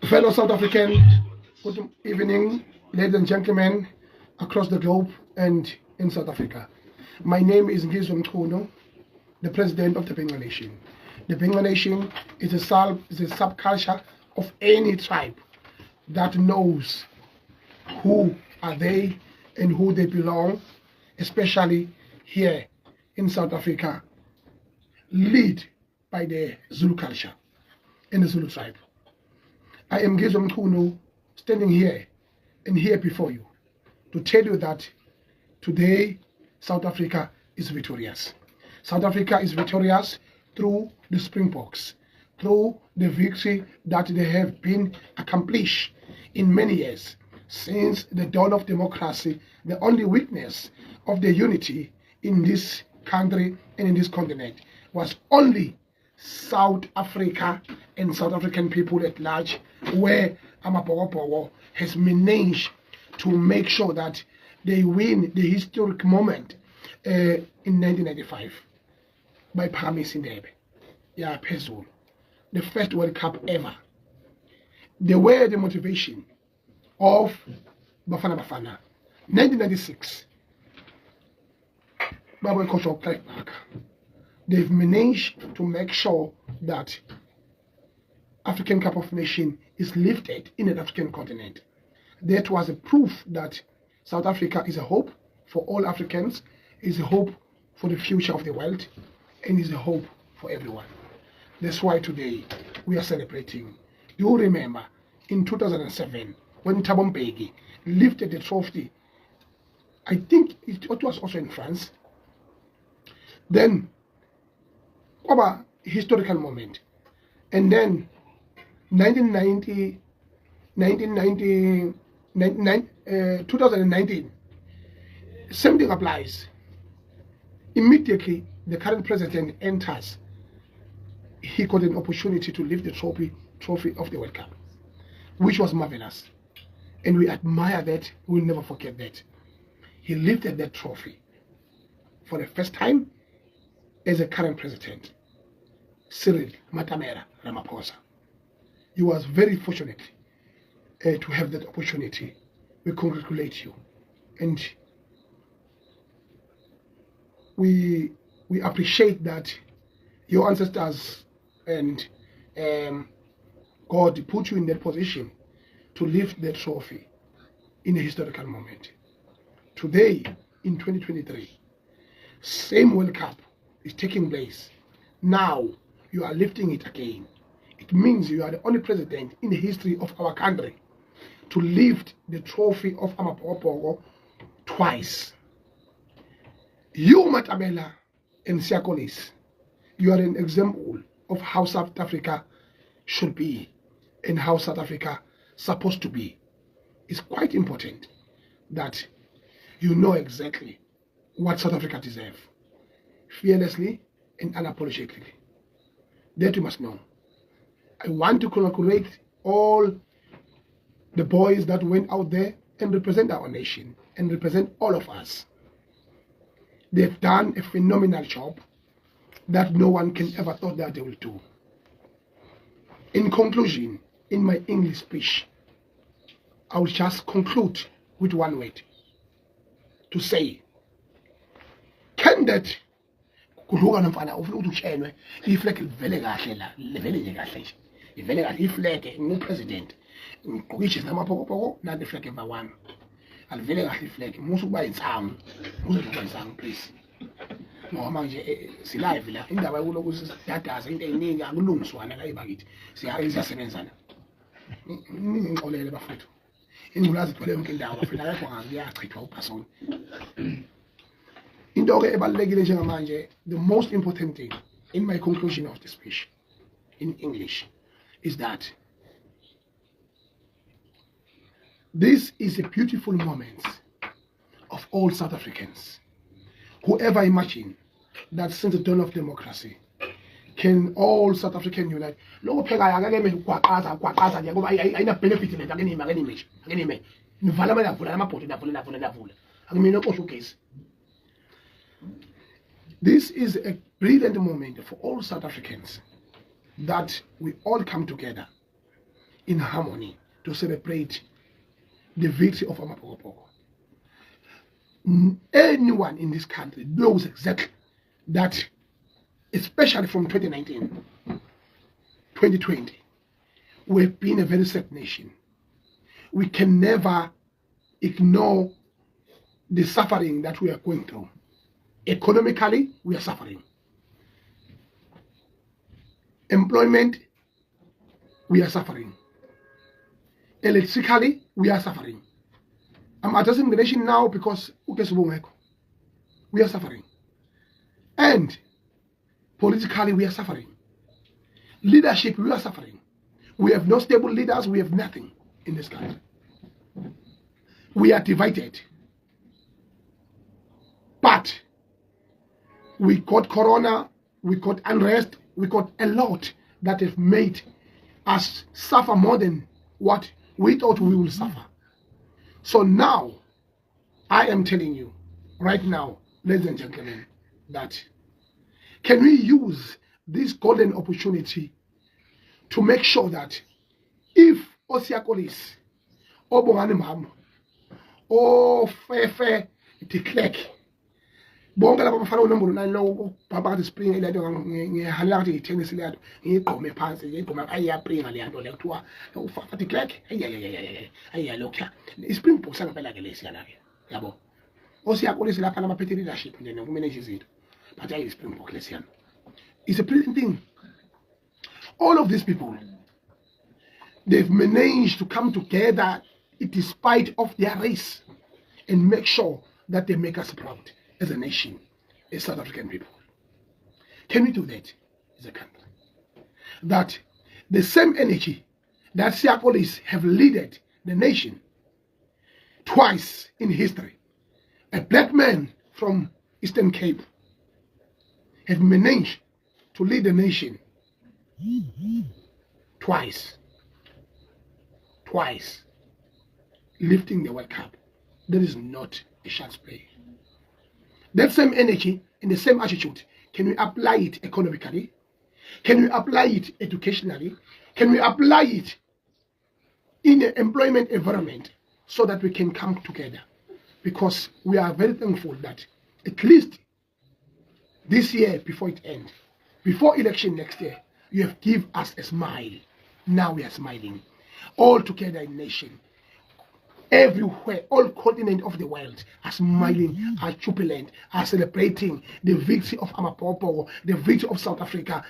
Fellow South African, good evening, ladies and gentlemen, across the globe and in South Africa. My name is Ngizwe Mchunu, the president of the Benga Nation. The Benga Nation is a subculture of any tribe that knows who are they and who they belong, especially here in South Africa, led by the Zulu culture and the Zulu tribe. I am Ngizwe Mchunu, standing here and here before you to tell you that today South Africa is victorious. South Africa is victorious through the Springboks, through the victory that they have been accomplished in many years since the dawn of democracy. The only witness of the unity in this country and in this continent was only South Africa and South African people at large, where Amapogopogo has managed to make sure that they win the historic moment in 1995 by promising them, the first World Cup ever. They were the motivation of Bafana Bafana. 1996, Baba Coach of Clive Park. They've managed to make sure that African Cup of Nations is lifted in the African continent. That was a proof that South Africa is a hope for all Africans, is a hope for the future of the world, and is a hope for everyone. That's why today we are celebrating. You remember in 2007 when Thabo Mbeki lifted the trophy, I think it was also in France. Then Kwama, historical moment. And then 2019, same thing applies. Immediately, the current president enters. He got an opportunity to lift the trophy of the World Cup, which was marvelous. And we admire that. We'll never forget that. He lifted that trophy for the first time as a current president. Cyril ramaphosa. He was very fortunate to have that opportunity. We congratulate you, and we appreciate that your ancestors and God put you in that position to lift that trophy in a historical moment. Today, in 2023, same World Cup is taking place. Now you are lifting it again. It means you are the only president in the history of our country to lift the trophy of Amapogopogo twice. You, Matabela and Siakolis, you are an example of how South Africa should be and how South Africa is supposed to be. It's quite important that you know exactly what South Africa deserves, fearlessly and unapologetically. That you must know. I want to congratulate all the boys that went out there and represent our nation and represent all of us. They've done a phenomenal job that no one can ever thought that they will do. In conclusion, in my English speech, I will just conclude with one word to say, can that ifleke livele kahle la livele nje kahle nje ivele kahle ifleke ngupresident ngqokishe namaphokopoko nanti ifleke emva kwami alivele kahle ifleke musu kuba insangu kuzokuba insangu please ngoba manje silive la indaba yokuloku sidadaza into eyiningi akulungiswana la ebakithi siyasebenzana ngixolele bafethu ingculazi igcwele yonke indawo bafethu akekho ngiyachithwa uphasoni. The most important thing in my conclusion of the speech in English is that this is a beautiful moment of all South Africans. Whoever imagine that since the dawn of democracy can all South African unite? This is a brilliant moment for all South Africans that we all come together in harmony to celebrate the victory of Amapokopoko. Anyone in this country knows exactly that, especially from 2019, 2020, we've been a very sad nation. We can never ignore the suffering that we are going through. Economically, we are suffering. Employment, we are suffering. Electrically, we are suffering. I'm addressing the nation now because we are suffering. And politically, we are suffering. Leadership, we are suffering. We have no stable leaders, we have nothing in this country. We are divided. But we got corona, we got unrest, we got a lot that have made us suffer more than what we thought we will suffer. So now, I am telling you, right now, ladies and gentlemen, that can we use this golden opportunity to make sure that if Osiakolis, Obongani Mam, or Fefe, the clerk, bonke laba bafana unombolo 9 lo phakathi spring ile nto ngihala ngathi tennis le nto ngigqome phansi ngigqoma ayapringa le nto le kuthiwa ufathi clerk ayaya lokha iSpringboks angempela ke lesi yana ke yabo osiyakolisi lapha namaphethe leadership nje nokumanage izinto but ayi iSpringbok lesi yana. It's a brilliant thing. All of these people, they've managed to come together despite of their race and make sure that they make us proud as a nation, as South African people. Can we do that as a country? That the same energy that Siakolis have led the nation twice in history, a black man from Eastern Cape have managed to lead the nation twice, lifting the World Cup. That is not a child's play. That same energy and the same attitude, can we apply it economically? Can we apply it educationally? Can we apply it in the employment environment so that we can come together? Because we are very thankful that at least this year, before it ends, before election next year, you have given us a smile. Now we are smiling. All together in nation. Everywhere, all continents of the world are smiling, are jubilant, are celebrating the victory of Amapokopoko, the victory of South Africa.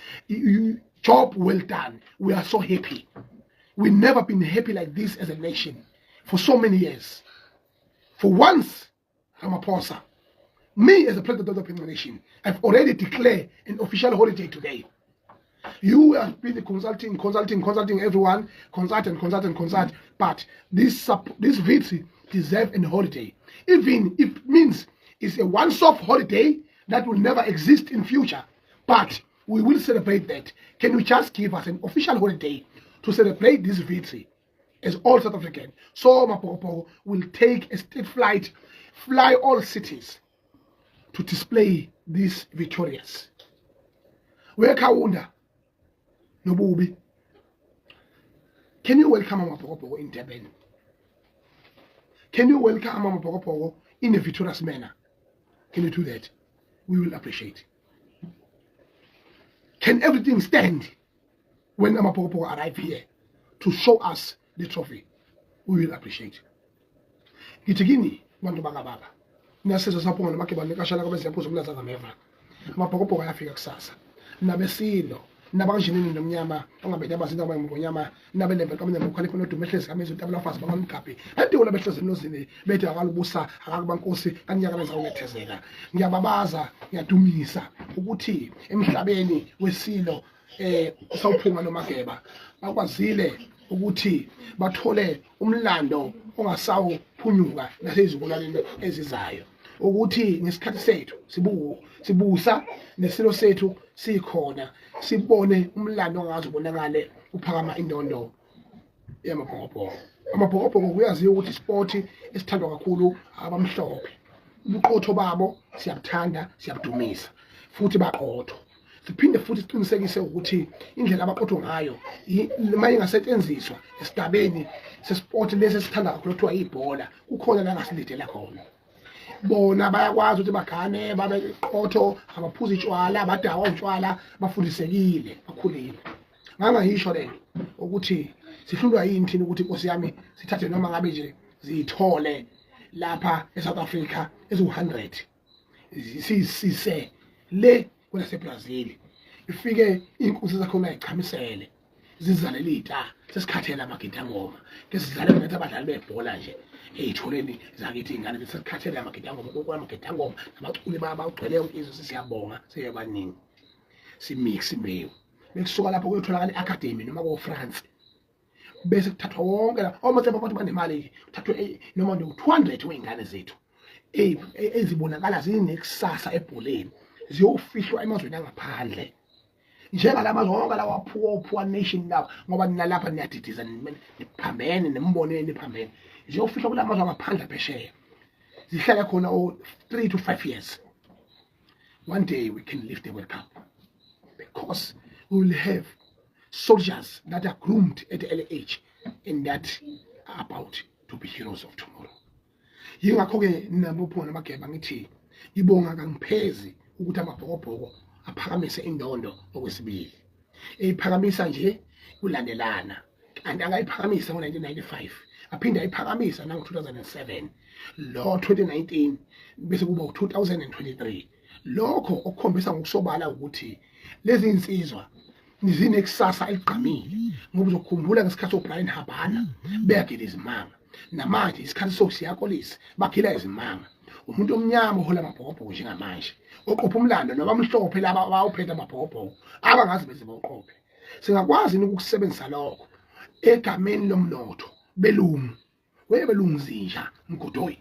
Job well done. We are so happy. We've never been happy like this as a nation for so many years. For once, ramaphosa, me as a president of the nation, I've already declared an official holiday today. You have been consulting everyone, consult. But this victory deserves a holiday. Even if it means it's a once-off holiday that will never exist in future. But we will celebrate that. Can you just give us an official holiday to celebrate this victory as all South African? So Amapokopoko will take a state flight, fly all cities to display this victorious. Where Kawunda? Nobubi. Can you welcome Amapokopoko in Durban? Can you welcome Amapokopoko in a victorious manner? Can you do that? We will appreciate. Can everything stand when Amapokopoko arrive here to show us the trophy? We will appreciate. Gitigini, bantu baba. Nasiza sapho namakhe banikashana kwabe siyaphuza umlaza ngameva. Amapokopoko ayafika kusasa. Nabesilo. Nabanjinini nomnyama ongabe yabazinto abangonyama nabelembe kamanye ngokhali khona udumehlezi kamezo tabulafazi bangamgaphi ati wona behlezi nozini bethe akalubusa akakubankosi kanyaka lenza unethezeka. Ngiyababaza ngiyadumisa ukuthi emhlabeni wesilo sawuphunga nomageba bakwazile ukuthi bathole umlando ongasawuphunyuka nasezizukulwaneni ezizayo ukuthi ngesikhathi sethu sibusa nesilo sethu sikhona sibone umlando ongazubonakala uphakama indondo yamapokopoko. Amapokopoko kuyaziwa ukuthi sport esithandwa kakhulu abamhlophe. Ubuqotho babo siyabuthanda, siyabudumisa futhi baqotho. siphinde futhi siqinisekise ukuthi indlela abaqotho ngayo uma ingasetshenziswa esigabeni sesport lesi esithanda kakhulu kuthiwa ibhola kukhona la ngasilidela khona bona bayakwazi ukuthi bagane babe qotho abaphuza itshwala abadawa utshwala bafundisekile bakhulile ngangahisho le ukuthi sihlulwa yini thina ukuthi inkosi yami sithathe noma ngabe nje zithole lapha eSouth Africa ezu100 sisise le kwelaseBrazil ifike inkosi zakhona ichamisele zizalele ita sesikhathela amagida ngoma ke sidlale ngathi abadlali bebhola nje eyitholeni zakithi ingane besikhathela amagida ngoma amagida ngoma nabaculi bawugcwele yonke izwe siyabonga siyabaningi simix imbewu bekusuka lapho kuyotholakala iacademy noma ko France bese kuthathwa wonke la omathemba abantu banemali kuthathwe noma nje200 weingane zethu ezibonakala zinekusasa ebholeni ziyofihlwa emazweni angaphandle njengalamazwe wonke lawa poor nation lawa ngoba nalapha niyadidiza niphambene nemboneni niphambene ziyofihlwa kulamazwe angaphandle phesheya zihlala khona 3 to 5 years. One day we can lift the World Cup because we will have soldiers that are groomed at the early age and that are about to be heroes of tomorrow. Yingakho-ke nabophona amageba ngithi ngibonga kangiphezi ukuthi amabhokobhoko aphakamise indondo okwesibili eyiphakamisa nje kulandelana kanti angayiphakamisa ngo1995 aphinda ayiphakamisa nango2007 lo 2019 bese kuba u2023 lokho okukhombisa ngokusobala ukuthi lezi insizwa zinekusasa eligqamile ngoba uzokukhumbula ngesikhathi soBrian Habana beyagila izimanga namanje isikhathi sokusiyakolisi bagila izimanga umuntu omnyama ohola amabhokobhoko njengamanje oqopha umlando noma amhlophe laba bawuphethe amabhokobhoko abangazi beze boqophe singakwazi ukukusebenzisa lokho egameni lomnotho belungu webelungu zinja mgodoyi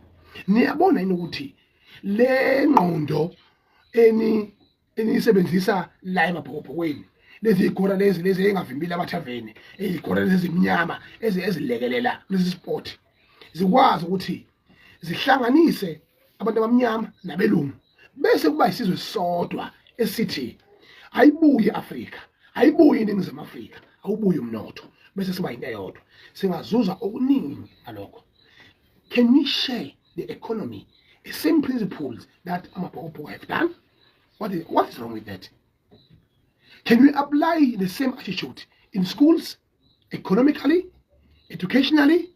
niyabona yini ukuthi le ngqondo enisebenzisa la emabhokobhokweni lezi igora lezi engavimbile abathaveni izigora lezi ezimnyama ezilekelela lezi sport zikwazi ukuthi zihlanganise abantu abamnyama nabelungu bese kuba isizwe sisodwa esithi ayibuye Afrika ayibuye iningizimu Afrika awubuye umnotho bese siba into eyodwa singazuza okuningi alokho. Can we share the economy the same principles that amabhokobhoko have done? What is wrong with that? Can we apply the same attitude in schools, economically, educationally,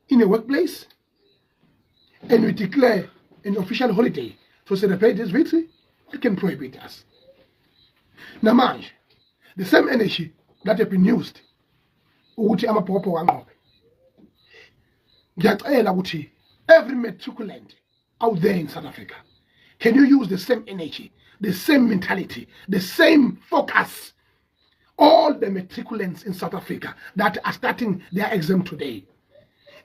in a workplace? And we declare an official holiday to celebrate this victory? What can prohibit us? Namanje, the same energy that have been used ukuthi amabhokobhoko anqobe. Ngiyacela ukuthi every matriculant out there in South Africa, can you use the same energy, the same mentality, the same focus? All the matriculants in South Africa that are starting their exam today.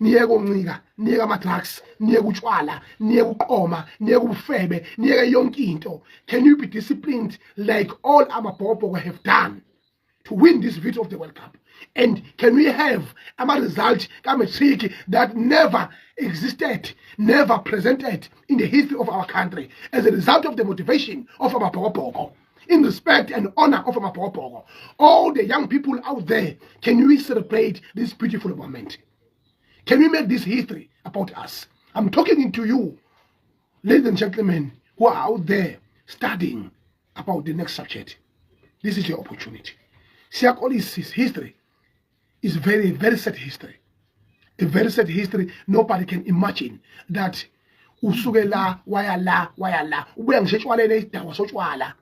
Niyeke uncika, niyeke ama-drugs, niyeke utshwala, niyeke uqoma, niyeke ubufebe, niyeke yonke into. Can you be disciplined like all amabhokobhoko have done to win this victory of the World Cup? And can we have a result trick that never existed, never presented in the history of our country as a result of the motivation of amabhokobhoko, in respect and honor of amabhokobhoko? All the young people out there, can we celebrate this beautiful moment? Can we make this history about us? I'm talking to you, ladies and gentlemen, who are out there studying about the next subject. This is your opportunity. Siyakolis's history is very, very sad history. A very sad history. Nobody can imagine that usukela wayala ubuya ngisheshwalele idawa sochwala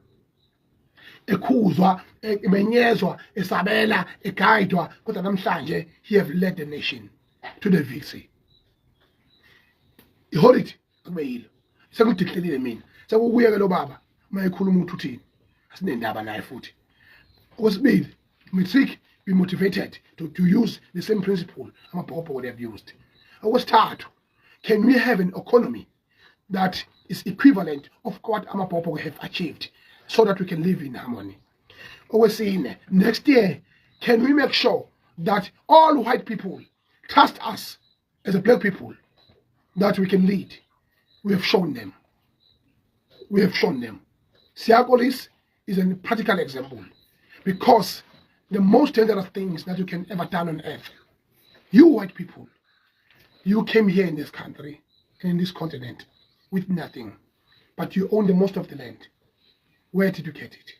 ekhuzwa emenyezwa esabela eguidwa kodwa namhlanje he have led the nation to the victory. Iholidi akubeyilo sekudichlelile mina sekubuyeke lo baba mayekhuluma ukuthi uthini asinendaba naye futhi. Okwesibili, matric be motivated to use the same principle amabhokobhoko they have used. Okwesithathu, can we have an economy that is equivalent of what amabhokobhoko have achieved so that we can live in harmony? Okwesine, next year, can we make sure that all white people trust us as a black people that we can lead? We have shown them. We have shown them. Siyakolis, is a practical example, because the most dangerous things that you can ever done on earth, you white people, you came here in this country, in this continent, with nothing, but you own the most of the land. Where did you get it?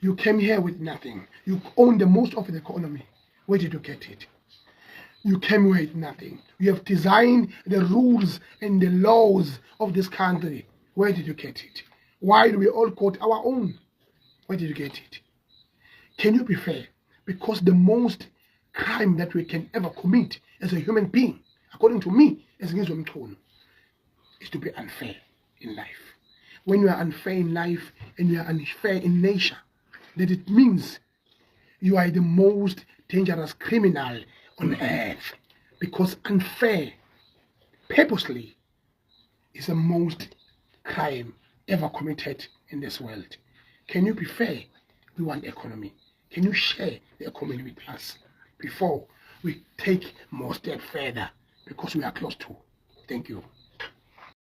You came here with nothing. You own the most of the economy. Where did you get it? You came here with nothing. You have designed the rules and the laws of this country. Where did you get it? Why do we all quote our own? Where did you get it? Can you be fair? Because the most crime that we can ever commit as a human being, according to me, as Ngizwe Mchunu, is to be unfair in life. When you are unfair in life and you are unfair in nature, that it means you are the most dangerous criminal on earth, because unfair, purposely, is the most crime ever committed in this world. Can you be fair? We want economy. Can you share the economy with us before we take more step further, because we are close to? Thank you.